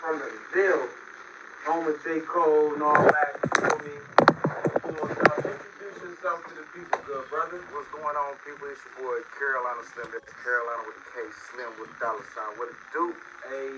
from the Ville, home of J. Cole and all that, you feel me? Introduce yourself to the people, good brother. What's going on, people? It's your boy Carolina Slim. That's Carolina with a K, Slim with a dollar sign. What it do? Hey,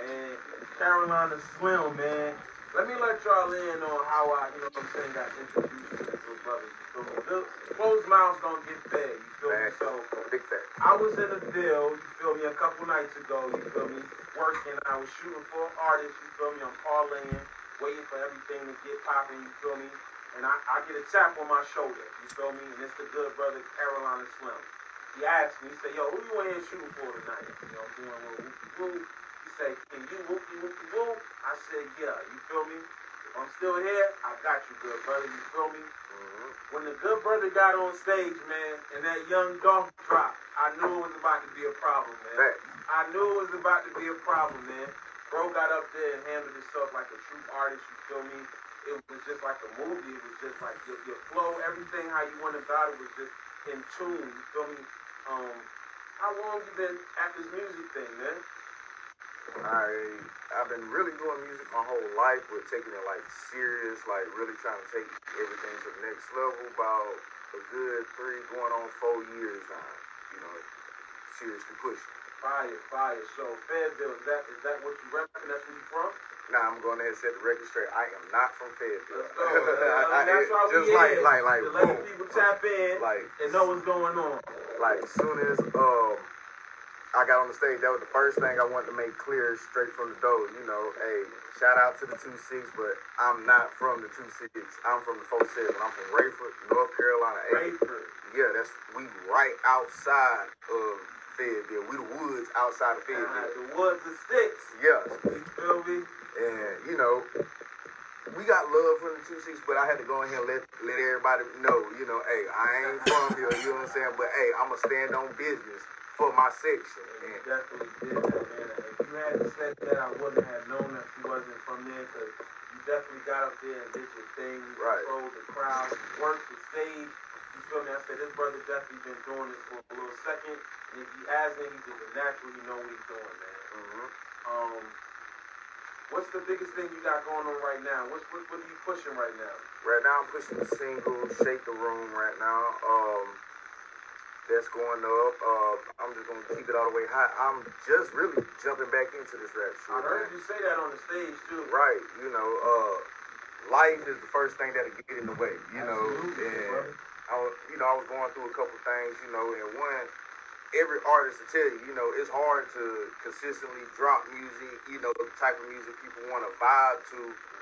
man, Carolina Slim, man. Let me let y'all in on how I, got introduced to the good brothers. You feel me? Closed mouths don't get fed, you feel me? So, big fact. I was in a deal, you feel me, a couple nights ago, you feel me, working. I was shooting for an artist, you feel me, I'm parlaying, waiting for everything to get popping, you feel me, and I get a tap on my shoulder, you feel me, and it's the good brother Carolina Slim. He asked me, he said, yo, who you in here shooting for tonight? You know, doing a little whoopie-woo. He said, can you whoopie-whoopie-woo? I said, yeah, you feel me? If I'm still here, I got you, good brother, you feel me? When the good brother got on stage, man, and that young Dolph dropped, I knew it was about to be a problem, man. Fact. I knew it was about to be a problem, man. Bro got up there and handled himself like a true artist, you feel me? It was just like a movie. It was just like your flow, everything how you went about it was just in tune, you feel me? How long you been at this music thing, man? I've been really doing music my whole life, but taking it like serious, like really trying to take everything to the next level. About a good 3 going on 4 years now. You know, seriously pushing. Fire. So Fayetteville, is that what you repping? That's where you from? Nah, I'm going ahead and set the record straight. I am not from Fayetteville. Let's go. That's why just we like to let boom. people tap in and know what's going on. Like as soon as I got on the stage, that was the first thing I wanted to make clear straight from the door. You know, hey, shout out to the 2-6, but I'm not from the 2-6. I'm from the 4-7. I'm from Rayford, North Carolina. Rayford. Yeah, we right outside of Fayetteville. We the woods outside of Fayetteville. The woods and sticks. Yes. You feel me? And, you know, we got love from the 2-6, but I had to go in here and let everybody know, you know, hey, I ain't from here, you know what I'm saying? But, hey, I'm going to stand on business for my section. And you definitely did that, man. If you hadn't said that, I wouldn't have known that you wasn't from there, because you definitely got up there and did your thing. You controlled the crowd, you worked the stage. You feel me? I said, this brother definitely been doing this for a little second. And if he hasn't, he's just a natural. You know what he's doing, man. What's the biggest thing you got going on right now? What are you pushing right now? Right now, I'm pushing the single, Shake the Room right now. That's going up. I'm just going to keep it all the way high. I'm just really jumping back into this rap shit. I heard you say that on the stage, too. Right. You know, life is the first thing that'll get in the way, you know. And, I was going through a couple things, you know, and one, every artist will tell you, you know, it's hard to consistently drop music, you know, the type of music people want to vibe to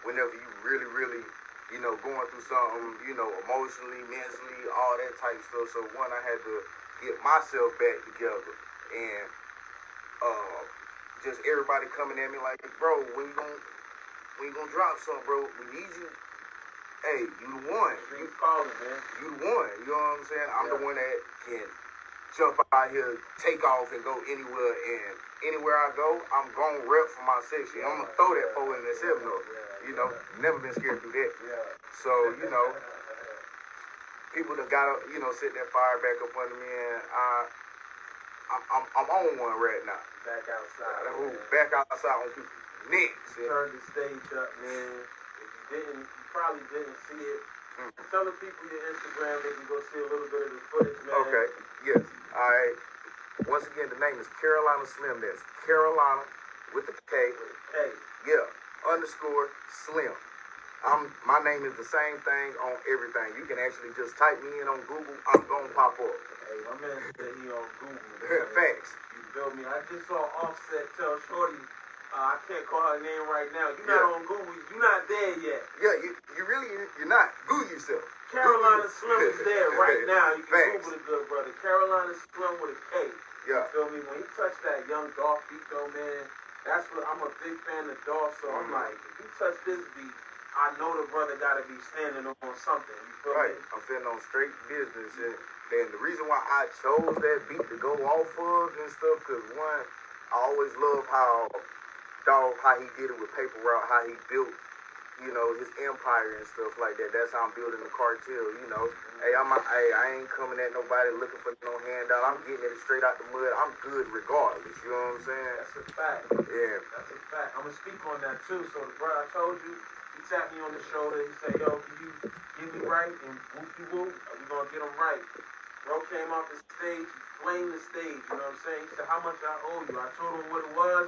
whenever you really, really, you know, going through something, you know, emotionally, mentally, all that type of stuff. So one, I had to get myself back together, and just everybody coming at me like, bro, when you gonna drop something, bro? We need you. Hey, you the one. You calling, man. You the one. You know what I'm saying? I'm the one that can jump out here, take off, and go anywhere. And anywhere I go, I'm gonna rep for my section. I'm gonna throw that 4 in that 7 up. You know, never been scared to do that. So, you know, people that got up, you know, set that fire back up under me, and I'm on one right now. Back outside. Back outside on people's necks. Turn the stage up, man. If you probably didn't see it. Tell the people your Instagram, they can go see a little bit of the footage, man. Okay, yes. All right. Once again, the name is Carolina Slim. That's Carolina with the K. With a K. Yeah. _Slim. My name is the same thing on everything. You can actually just type me in on Google. I'm gonna pop up. Hey, my man said he on Google. Facts. You feel me? I just saw Offset tell Shorty, I can't call her name right now. You're not on Google. You're not there yet. Yeah, you're not. Google yourself. Carolina Slim is there right now. You can Facts. Google the good brother. Carolina Slim with a K. Yeah. You feel me? When he touched that young Dolph beat, though, man, that's what I'm a big fan of Dolph. So I'm like, if he touch this beat, I know the brother got to be standing on something. You feel me? I'm standing on straight business. And the reason why I chose that beat to go off of and stuff, because one, I always love how he did it with Paper Route, how he built, you know, his empire and stuff like that. That's how I'm building the cartel, you know. Hey, I ain't coming at nobody looking for no handout. I'm getting it straight out the mud. I'm good regardless. You know what I'm saying? That's a fact. Yeah. That's a fact. I'm gonna speak on that too. So the brother I told you, he tapped me on the shoulder. He said, "Yo, can you get me right and whoop de whoop? We gonna get him right." Bro came off the stage, he flamed the stage. You know what I'm saying? He said, "How much I owe you?" I told him what it was.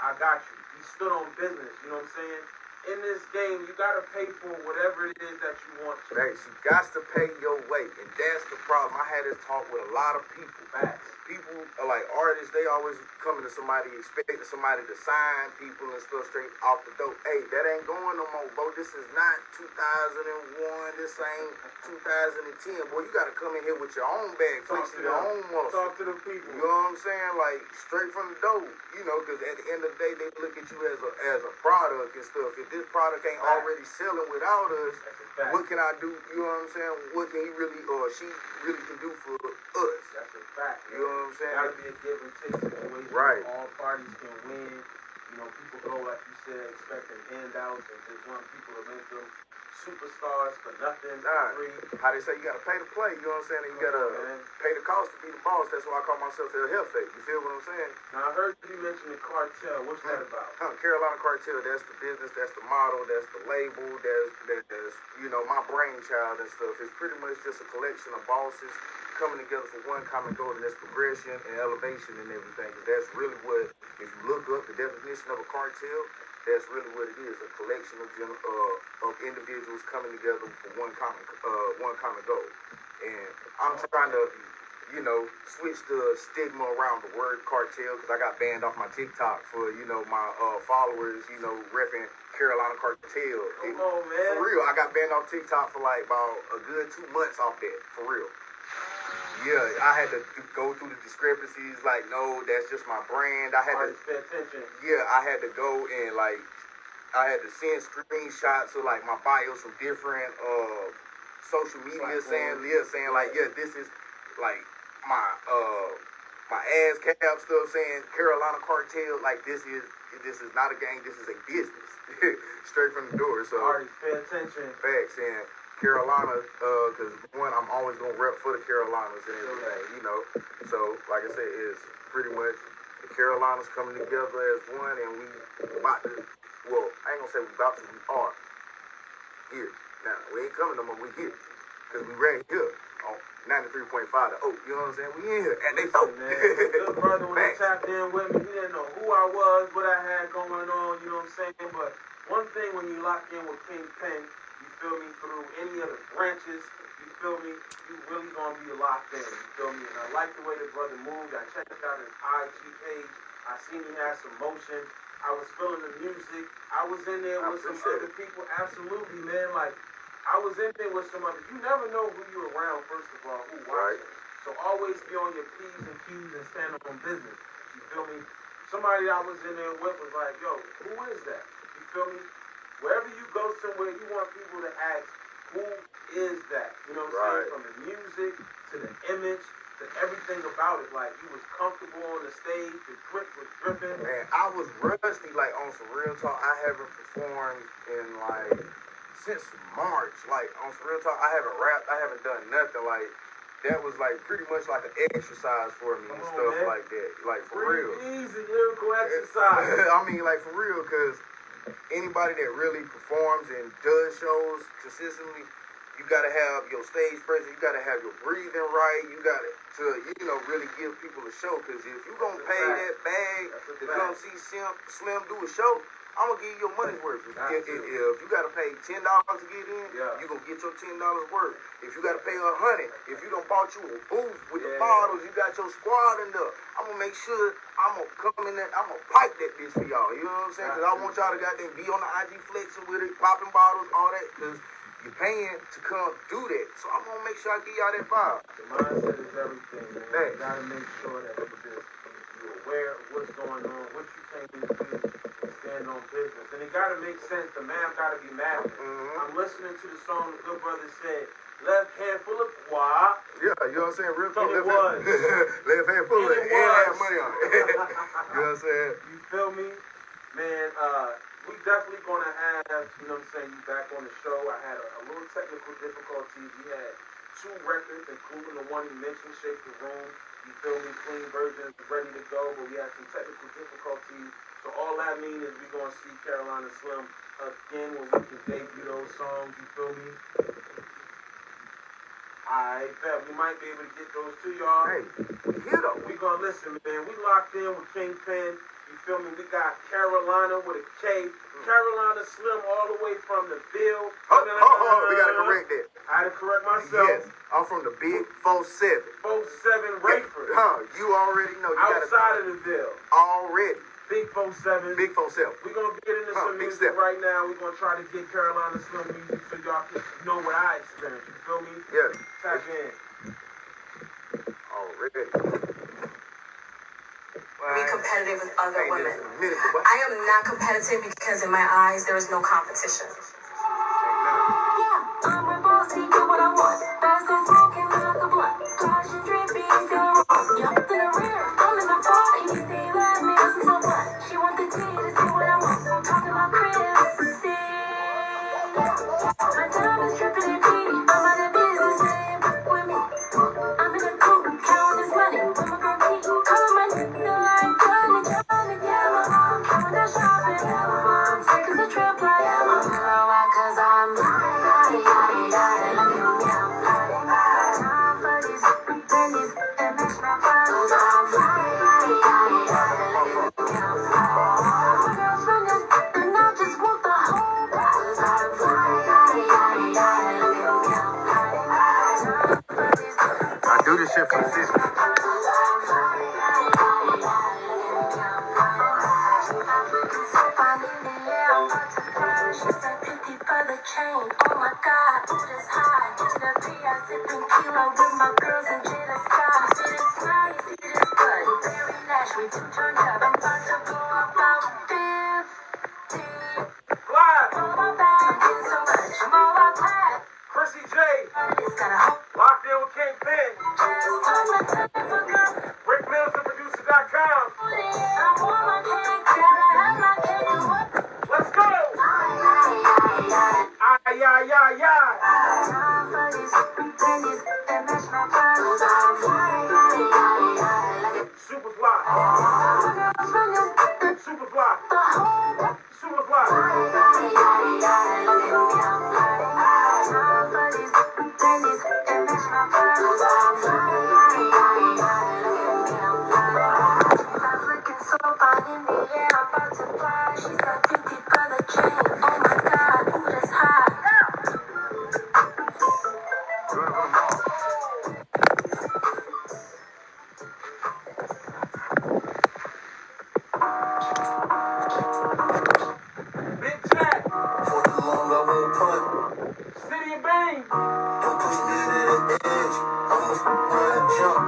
I got you. He stood on business. You know what I'm saying? In this game, you gotta pay for whatever it is that you want to. Hey, you got to pay your way, and that's the problem. I had this talk with a lot of people. Facts. People are like artists, they always coming to somebody, expecting somebody to sign people and stuff straight off the dope. Hey, that ain't going no more, bro. This is not 2001. This ain't 2010. Boy, you gotta come in here with your own bag, flexing your own muscle. Talk to the people. You know what I'm saying? Like, straight from the dope. You know, because at the end of the day, they look at you as a product and stuff. If this product ain't already selling without us, what can I do? You know what I'm saying? What can he really or she really can do for us? That's a fact. You know what I'm saying? Gotta be a give and take situation. Right. All parties can win. You know, people go, like you said, expecting handouts and just want people to make them superstars for nothing, for free. How they say you gotta pay to play, you know what I'm saying? And you gotta pay the cost to be the boss. That's why I call myself El Jefe. You feel what I'm saying? Now I heard you mention the cartel. What's that about? Carolina Cartel, that's the business, that's the model, that's the label, that's you know, my brainchild and stuff. It's pretty much just a collection of bosses coming together for one common goal, and that's progression and elevation and everything. That's really what, if you look up the definition of a cartel, that's really what it is, a collection of individuals coming together for one common goal. And I'm trying to, you know, switch the stigma around the word cartel, because I got banned off my TikTok for, you know, my followers, you know, repping Carolina Cartel. Come on, man. For real, I got banned off TikTok for like about a good 2 months off that, for real. Yeah, I had to go through the discrepancies, like, no, that's just my brand. I had to pay attention. Yeah, I had to go and, like, I had to send screenshots of, like, my bios from different social media saying, like, yeah, this is, like, my ass cap stuff saying Carolina Cartel, like, this is not a gang, this is a business. Straight from the door, so. Alright, pay attention. Facts, and Carolina, because one, I'm always gonna rep for the Carolinas and everything, you know. So, like I said, it's pretty much the Carolinas coming together as one, and we about to. Well, I ain't gonna say we about to. We are here now. We ain't coming no more. We here because we right here on 93.5 to Oak. You know what I'm saying? We in here and they know. Good brother, when he tapped in with me, he didn't know who I was, what I had going on. You know what I'm saying? But one thing when you lock in with King Pen, you feel me, through any of the branches, you feel me, you really gonna be locked in, you feel me? And I like the way the brother moved. I checked out his IG page. I seen he had some motion. I was feeling the music. I was in there with some other people. Absolutely, man. Like, I was in there with some other. You never know who you're around, first of all, who watching. So always be on your P's and Q's and stand up on business. You feel me? Somebody I was in there with was like, yo, who is that? You feel me? Wherever you go somewhere, you want people to ask, who is that? You know what I'm saying? From the music to the image to everything about it. Like, you was comfortable on the stage, the drip was dripping. Man, I was rusty, like, on some real talk. I haven't performed in, like, since March. Like, on some real talk, I haven't rapped, I haven't done nothing. Like, that was, like, pretty much like an exercise for me and stuff like that. Like, for real. Easy, lyrical exercise. I mean, like, for real, because anybody that really performs and does shows consistently, you gotta have your stage presence, you gotta have your breathing right, you gotta you know, really give people a show. Because if you gonna pay that bag to come see Slim do a show, I'm gonna give you your money's worth. If you gotta pay $10 to get in, you gonna get your $10 worth. If you gotta pay $100, if you done bought you a booth with the bottles, you got your squad in there, I'm gonna make sure I'm gonna come in there, I'm gonna pipe that bitch for y'all. You know what I'm saying? Because I want y'all to goddamn be on the IG flexing with it, popping bottles, all that. Because you're paying to come do that. So I'm gonna make sure I give y'all that vibe. The mindset is everything, man. You gotta make sure that you're aware of what's going on, what you came to do, and stand on business. And it gotta make sense. The math gotta be math. I'm listening to the song the good brother said, left hand full of why? Yeah, you know what I'm saying? Real talk. Left hand full of it. And have money on it. You know what I'm saying? You feel me? Man, we definitely gonna have, you know what I'm saying, you back on the show. I had a little technical difficulties. We had 2 records, including the one he mentioned, Shake the Room. You feel me? Clean version is ready to go, but we had some technical difficulties. So all that means is we're gonna see Carolina Slim again when we can debut those songs. You feel me? I bet we might be able to get those to y'all. Hey, hit them. We gonna listen, man. We locked in with Kingpin. You feel me? We got Carolina with a K. Carolina Slim all the way from the Bill. We gotta correct that. I had to correct myself. Yes, I'm from the Big 47. 47 Rayford. You already know. You Outside of the Ville. Already. Big 47. Big 47. We're going to get into some big music step. right now. We're going to try to get Carolina Slim music so y'all can know what I experienced. You feel me? Yes. Tap in. Already. Be competitive with other women. Boy. I am not competitive because in my eyes there is no competition. I'm a bossy, do what I want. Fast and smoking out the blunt. Flash and drippy, feel wrong. Yup, in the rear, I'm in the front. You say that me, this is so what? She want the tea to see what I want. Talking about Chris, see. My diamonds dripping in pee. I'm out of business, man. With me. I'm in the coop, counting this money. With my girl Pete, calling my nigga like Johnny, yeah, my mom. Coming down shopping, yeah, my mom. Take us a trip, like, yeah, my mom. Why? Cause I'm I do this shit for the system. Chain, oh my God, ooh, that's high. In the P.I. sipping kilo with my girls in Jada Sky. You see this smile, you see this butt. Very Nash, we too turned up. I'm about to blow about 50. Fly. On my back, I'm getting so much. I'm all about that. Chrissy J. It's got a whole Locked in with Kingpin. chest on my table, girl. Rick Mills, the producer.com. I want my cake, gotta have my cake and what? Let's go. Ay, ay, ay, ay. Time for these pennies that match my clothes. Super fly. Super fly. Super fly. So fine in the air, I'm about to fly. She's got 50 for the chain. Oh my God, ooh, that's high. Big Jack. For too long I won't punt. City of Bang. Don't push me to the edge. I'ma run and jump.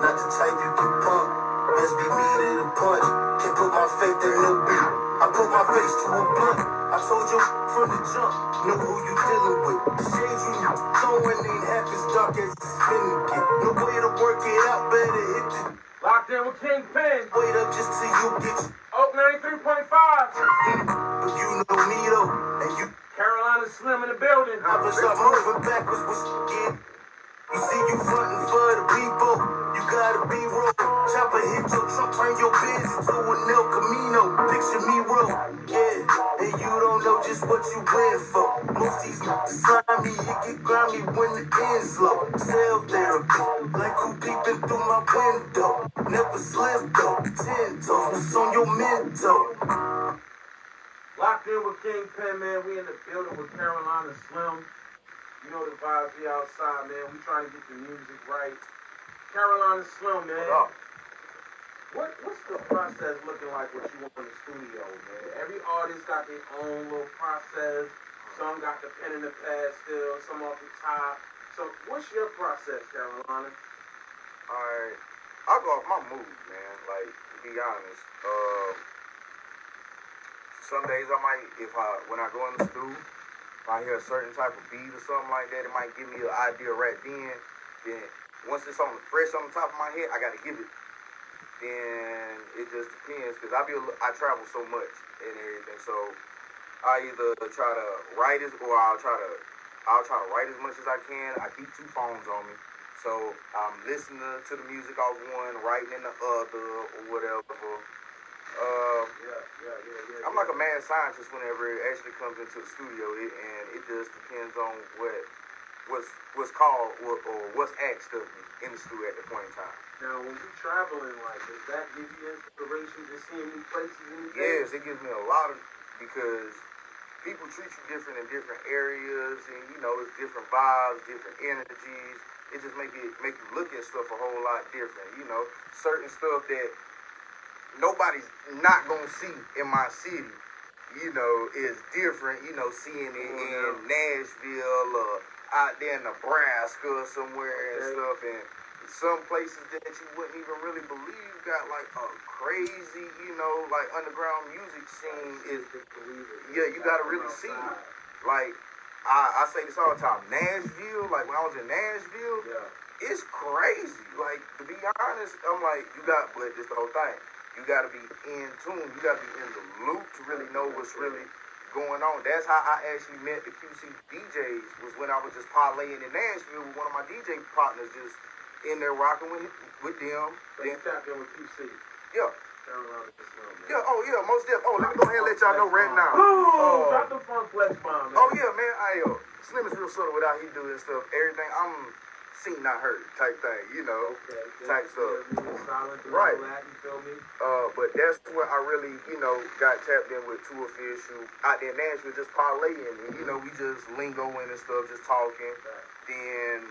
Not the type you can pump. Best be me to the punch. Can't put my faith in no beat. I put my face to a blunt. I told you from the jump. Know who you dealing with. The shades you throwing ain't half as dark as it's finna get. No way to work it out. Better hit the Locked in with Kingpin. wait up just till you get Oak 93.5. but you know me though. And you Carolina Slim in the building. never stop moving backwards when shit. You see you frontin' for the people, you gotta be real. Chopper hit your truck, turn your Benz into a El Camino. Picture me roll, yeah. And you don't know just what you win for. Most these niggas slimy, it get grimy when the end's low. Cell therapy, like who peeping through my window. Never slip though, 10 toes, what's on your mental? Locked in with Kingpin, man. We in the building with Carolina Slim. You know the vibes, we outside, man. We trying to get the music right. Carolina Slim, man. What's the process looking like with you in the studio, man? Every artist got their own little process. Some got the pen and the pad still, some off the top. So what's your process, Carolina? Alright. I'll go off my mood, man. Like, to be honest. Some days I might, when I go in the studio, if I hear a certain type of beat or something like that, it might give me an idea right then. Then once it's fresh on the top of my head, I gotta give it. Then it just depends, because I travel so much and everything. So I either try to write it or I'll try to I'll try to write as much as I can. I keep 2 phones on me. So I'm listening to the music off one, writing in the other, or whatever. I'm like a mad scientist whenever it actually comes into the studio, and it just depends on what's called or what's asked of me in the studio at the point in time. Now, when you traveling, like, does that give you inspiration to seeing new places and new Yes, things? it gives me a lot of, because people treat you different in different areas, and you know, it's different vibes, different energies. It just make you look at stuff a whole lot different. You know, certain stuff that nobody's not gonna see in my city, you know, is different. You know, seeing it in Nashville or out there in Nebraska or somewhere and stuff, and some places that you wouldn't even really believe got like a crazy, you know, like underground music scene. Is yeah, you gotta really see it. Like I say this all the time, Nashville. Like when I was in Nashville, it's crazy. Like to be honest, I'm like, but this the whole thing. You gotta be in tune. You gotta be in the loop to really know what's really going on. That's how I actually met the QC DJs. Was when I was just parlaying in Nashville with one of my DJ partners, just in there rocking with them. So you tapped in with QC. Yeah. Carolina Slim, man. Yeah. Oh yeah. Most definitely. Oh, let me go ahead and let y'all know right now. Oh, drop the funk flex bomb, man. Oh yeah, man. Slim is real subtle with how he do this stuff. Everything I'm seen, not heard type thing. You know. Okay. Type stuff. Solid, Right. That, you feel me? But that's where I really, you know, got tapped in with Two Official out there in Nashville, just parlaying, and you know, we just lingoing and stuff, just talking. Then,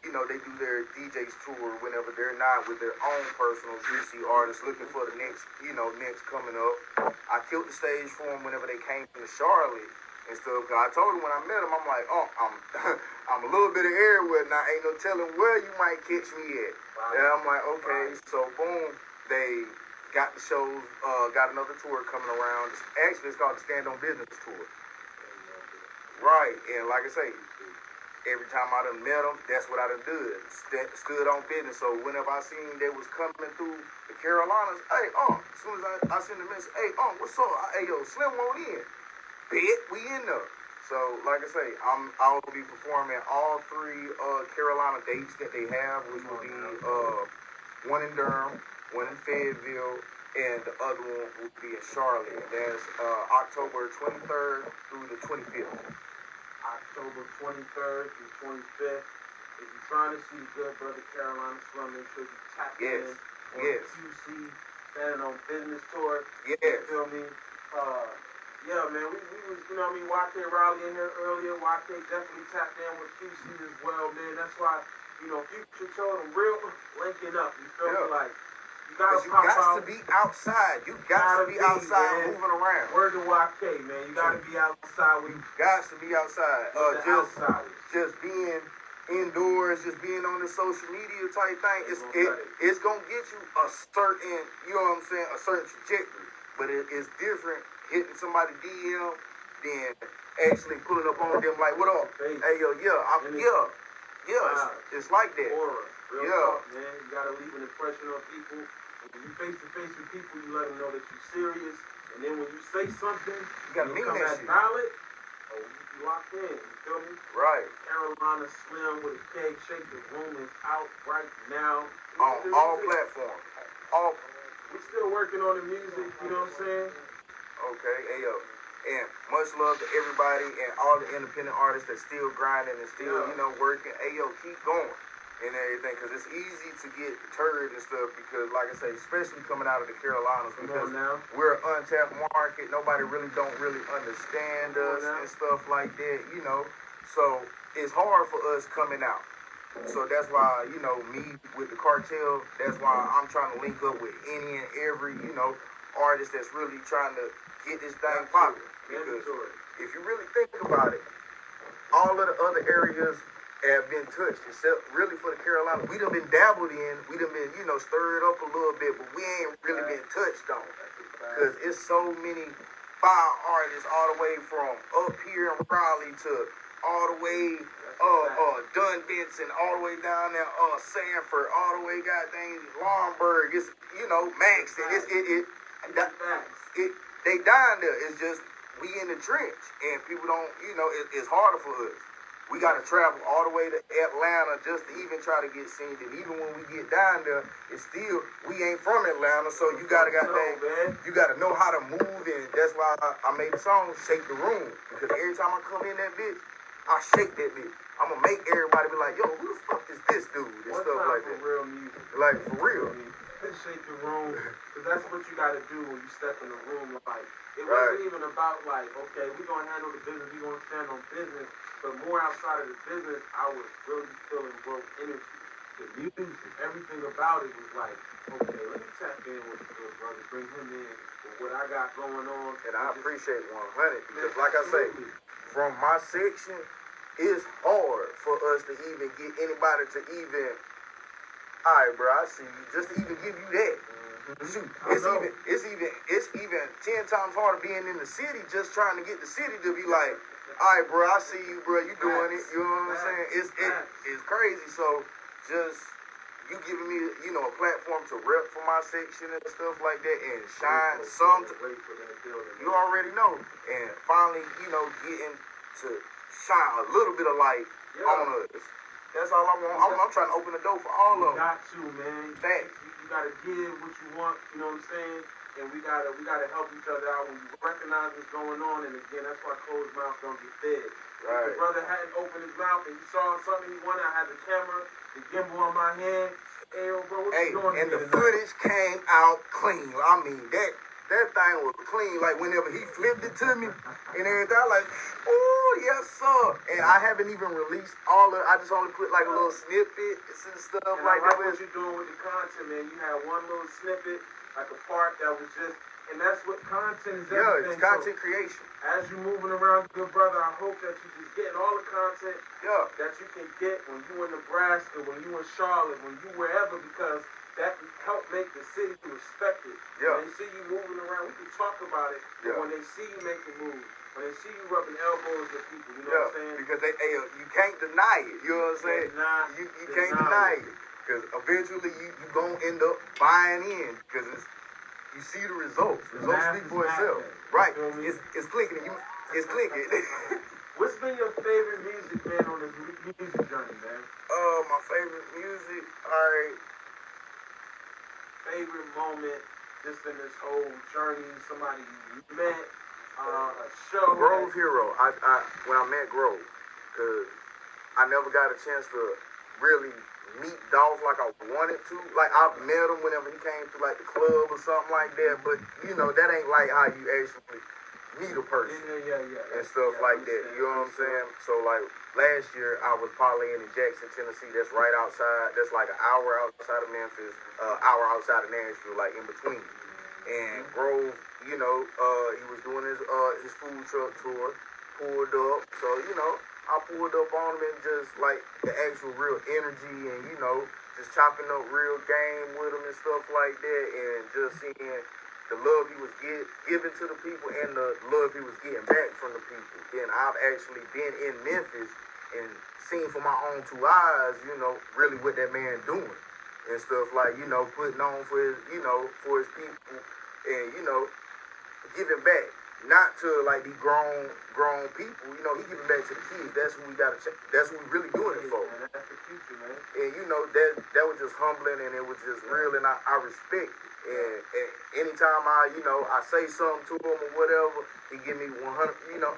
you know, they do their DJs tour whenever they're not with their own personal juicy artists looking for the next, you know, next coming up. I killed the stage for them whenever they came to Charlotte and stuff. Cause I told them when I met them, I'm like, I'm a little bit of everywhere now. Ain't no telling where you might catch me at. Wow. And I'm like, okay, so boom, they got the shows, got another tour coming around. Actually, it's called the Stand on Business Tour. Right, and like I say, every time I done met them, that's what I done did. Stood on business. So whenever I seen they was coming through the Carolinas, hey, as soon as I send a message, hey, what's up? Hey, yo, Slim won't in. Bet we in there. So, like I say, I'll be performing all 3 Carolina dates that they have, which will be one in Durham, one in Fayetteville, and the other one will be in Charlotte. That's October 23rd through the 25th. October 23rd through 25th. If you're trying to see good brother Carolina Slim, make sure you tap in on QC Standing on Business Tour. Yes. You feel me? Yeah, man, we was, you know what I mean, Wate Raleigh in here earlier. Wate definitely tapped in with QC as well, man. That's why, you know, Future told him real linking up. You feel me? Like, you gotta pop out. To be outside. You got to be outside, man. Moving around. Word to Wate, man. You gotta be outside. You got to be outside. Just being indoors, just being on the social media type thing, it's gonna get you a certain, you know what I'm saying, a certain trajectory. But it's different hitting somebody DM than actually pulling up on them like, what up? Hey yo, it's like that. Aura. Real talk, man. You gotta leave an impression on people. When you face to face with people, you let them know that you're serious. And then when you say something, you gotta mean come that at shit. valid, you locked in. You feel me? Right. Carolina Slim with a keg shake. The room is out right now. On all platforms. We're still working on the music, you know what I'm saying? Okay, hey yo. And much love to everybody and all the independent artists that's still grinding and still, you know, working. Hey yo, keep going and everything, because it's easy to get deterred and stuff, because like I say, especially coming out of the Carolinas, because we're an untapped market. Nobody don't really understand us and stuff like that, you know. So it's hard for us coming out. So that's why, you know, me with the cartel, that's why I'm trying to link up with any and every, you know, artist that's really trying to get this thing popping. Because if you really think about it, all of the other areas have been touched, except really for the Carolinas. We done been dabbled in, we done been, you know, stirred up a little bit, but we ain't really been touched on. Because it's so many fire artists all the way from up here in Raleigh to all the way Dunn Benson, all the way down there Sanford, all the way goddamn Lombard. It's, you know, Maxton. They down there. It's just we in the trench, and people don't, you know, it's harder for us. we got to travel all the way to Atlanta just to even try to get seen. And even when we get down there, it's still, we ain't from Atlanta, so you gotta you gotta know how to move, and that's why I made the song Shake the Room, because every time I come in that bitch, I shake that bitch. I'm gonna make everybody be like, yo, who the fuck is this dude? And One stuff time like for that. real music. Like, for real. Shake the room, because that's what you got to do when you step in the room. Like, it Right. wasn't even about like, okay, we're gonna handle the business, we're gonna stand on business, but more outside of the business, I was really feeling broke energy. The music, everything about it was like, okay, let me tap in with the good brother, bring him in with what I got going on. And I appreciate 100, because like I say, from my section, it's hard for us to even get anybody to even, all right, bro, I see you, just to even give you that. Shoot, it's even 10 times harder being in the city, just trying to get the city to be like, all right, bro, I see you, bro, you doing it, you know what I'm saying? It's crazy. So just you giving me, you know, a platform to rep for my section and stuff like that, and shine some. You already know, and finally, you know, getting to shine a little bit of light on us. That's all I want. I'm trying to open the door for all of them. You got to, man. Thanks. You gotta give what you want, you know what I'm saying? And we gotta help each other out when you recognize what's going on. And again, that's why closed mouth don't get fed. Right. If the brother hadn't opened his mouth and he saw something he wanted, I had the camera, the gimbal on my hand. Hey, yo, bro, what you doing and here the tonight? footage came out clean. I mean, that thing was clean. Like, whenever he flipped it to me and everything, I like, oh, yes, sir. And I haven't even released all of it. I just only put like a little snippet and stuff And like I that. like what you're doing with the content, man. You had one little snippet, like a part that was just, and that's what content is. Yeah, everything. it's content So, creation. as you're moving around, good brother, I hope that you're just getting all the content Yeah. that you can get when you in Nebraska, when you in Charlotte, when you wherever, because that can help make the city respect it. Yeah. When they see you moving around, we can talk about it. But Yeah. when they see you making moves, when they see you rubbing elbows with people, you know Yeah, what I'm saying? because you can't deny it. You know what I'm saying? You can't deny it. Because eventually you gonna end up buying in, because you see the results. Results speak for itself. Right. It's clicking. It's clicking. What's been your favorite music, man, on this music journey, man? My favorite music, alright. Favorite moment just in this whole journey, somebody you met, a show. Grove Hero. I when I met Grove, because I never got a chance to really meet Dolph like I wanted to. Like, I've met him whenever he came to like the club or something like that, but you know, that ain't like how you actually meet a person. Yeah. And stuff like that. You know what I'm saying? So like last year I was parlaying in Jackson, Tennessee. That's right outside. That's like an hour outside of Memphis, hour outside of Nashville, like in between. And Grove, you know, he was doing his food truck tour, pulled up. So, you know, I pulled up on him and just like the actual real energy, and you know, just chopping up real game with him and stuff like that, and just seeing the love he was giving to the people and the love he was getting back from the people. And I've actually been in Memphis and seen for my own two eyes, you know, really what that man doing and stuff, like, you know, putting on for his, you know, for his people, and, you know, giving back. Not to like the grown people, you know, he giving back to the kids. That's who we gotta check. That's who we really doing it for. Man, that's the future, man. And you know, that was just humbling, and it was just real, and I respect it. And anytime I say something to him or whatever, he give me 100, you know,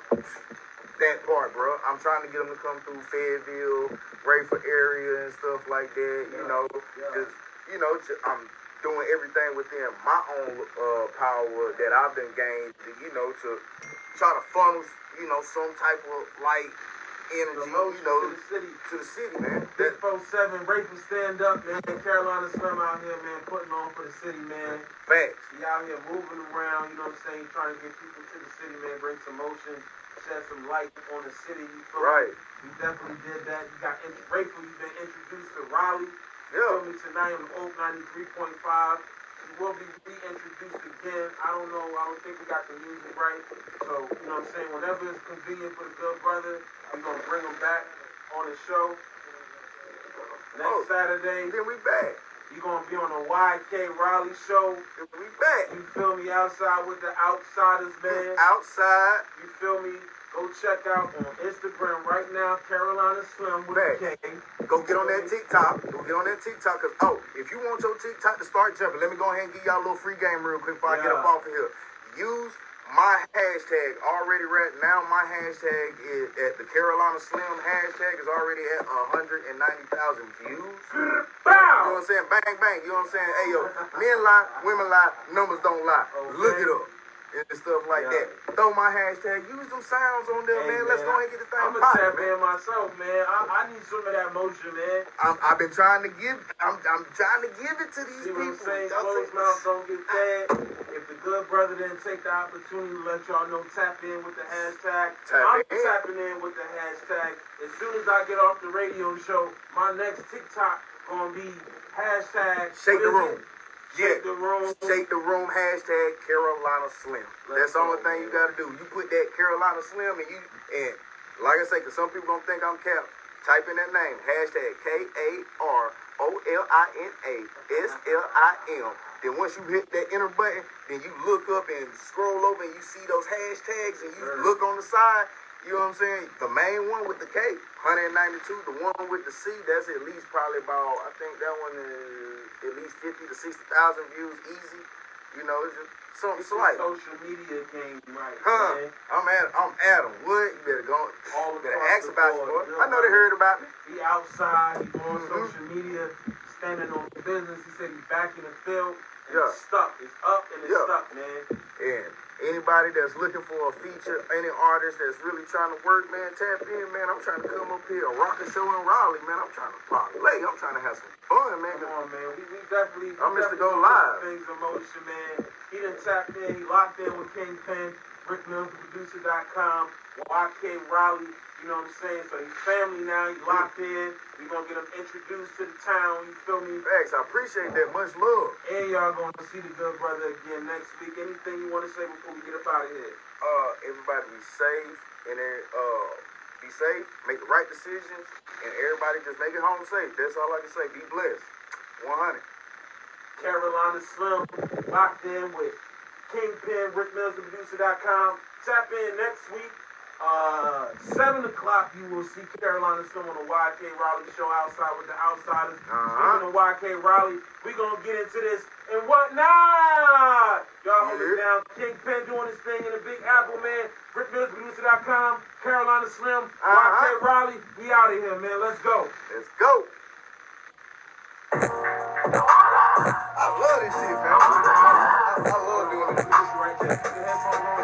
that part, bro. I'm trying to get him to come through Fayetteville, Rayford area and stuff like that, you know. Just, you know, I'm doing everything within my own power that I've been gained, you know, to try to funnel, you know, some type of light energy, you know, to the city, man. Big 47, Rayford stand up, man. Carolina Slim out here, man, putting on for the city, man. Facts. He out here moving around, you know what I'm saying, trying to get people to the city, man, bring some motion, shed some light on the city. You feel Right. me? We definitely did that. You got Rayford, you've been introduced to Raleigh. Yeah. Feel me, tonight on Oak 93.5. You will be reintroduced again. I don't think we got the music right. So, you know what I'm saying, whenever it's convenient for the good brother, we're going to bring him back on the show. Next Saturday. Then we back. You gonna be on the YK Raleigh show. We back. You feel me? Outside with the outsiders, man. Outside. You feel me? Go check out on Instagram right now, Carolina Slim with a K. Go get on that TikTok. Go get on that TikTok. Cause if you want your TikTok to start jumping, let me go ahead and give y'all a little free game real quick before I get up off of here. Use my hashtag already right now. My hashtag is at the Carolina Slim hashtag is already at 190,000 views. You know what I'm saying? Bang bang. You know what I'm saying? Hey yo, men lie, women lie, numbers don't lie. Okay. Look it up. And stuff like that. Throw my hashtag. Use them sounds on there, man. Let's go ahead and get this thing I'm popping. I'm a tap in myself, man. I need some of that motion, man. I've been trying to give. I'm trying to give it to these See what I'm people. saying? Closed mouth don't get fed. If the good brother didn't take the opportunity to let y'all know, tap in with the hashtag. I'm tapping in with the hashtag. As soon as I get off the radio show, my next TikTok gonna be hashtag Shake the room. Shake the room. Shake the room. Hashtag Carolina Slim. That's the only thing you gotta do. You put that Carolina Slim and like I say, cause some people don't think I'm cap. Type in that name. Hashtag KAROLINASLIM. Then once you hit that enter button, then you look up and scroll over and you see those hashtags and you look on the side. You know what I'm saying? The main one with the K, 192. The one with the C, that's at least probably about, I think that one is at least 50 to 60,000 views easy. You know, it's just something It's slight. a social media game, right? Huh? Man. I'm Adam Wood. You better go. All You better across ask the about board, it, boy. I know they heard about me. He outside, he on social media, standing on business. He said he's back in the field. And it's stuck. It's up and it's stuck, man. And anybody that's looking for a feature, any artist that's really trying to work, man, tap in, man. I'm trying to come up here, a rocket show in Raleigh, man. I'm trying to parlay. I'm trying to have some fun, man. Come on, man. We definitely. I'm Mr. Go put Live. Things in motion, man. He done tapped in. He locked in with Kingpin, RickMillsProducer.com, YK Raleigh. You know what I'm saying? So he's family now. He's locked in. We gonna get him introduced to the town. You feel me? Thanks. I appreciate that. Much love. And y'all gonna see the good brother again next week. Anything you want to say before we get up out of here? Everybody be safe and be safe, make the right decisions, and everybody just make it home safe. That's all I can say. Be blessed. 100. Carolina Slim locked in with Kingpin, RickMillsProducer.com. Tap in next week. 7 o'clock, you will see Carolina Slim on the YK Raleigh show outside with the outsiders. Speaking of YK Raleigh, we gonna get into this and whatnot. Y'all hold it down. Kingpin doing his thing in the Big Apple, man. RickMillsProducer.com, Carolina Slim, YK Raleigh. We out of here, man. Let's go. Let's go. I love this shit, man. I love doing this. Right there. Put your headphones on.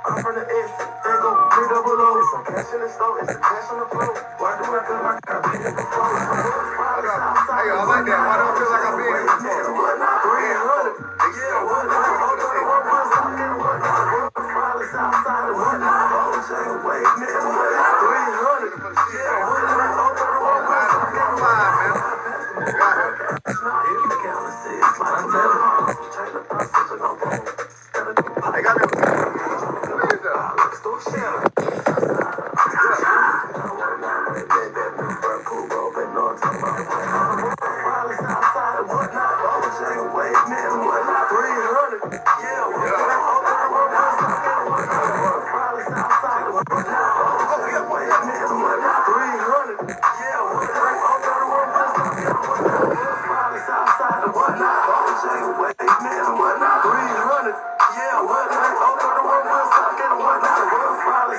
I'm from the S, they go 300. It's some cash in the store, it's some cash on the floor. Why do I feel like I've been in the floor? Hey, I like that. Why do I feel like I've been in the floor? 300. Yeah, what not? Hold on, one bus talking, what not? Wireless outside, what not? Oh, Jay, wait, man, what not? 300. Yeah, what not? Hold on, one bus talking, what not? They got me.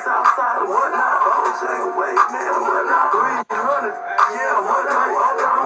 Outside, what not? Oh, Jay, wait, man, what not? 300, yeah, what not?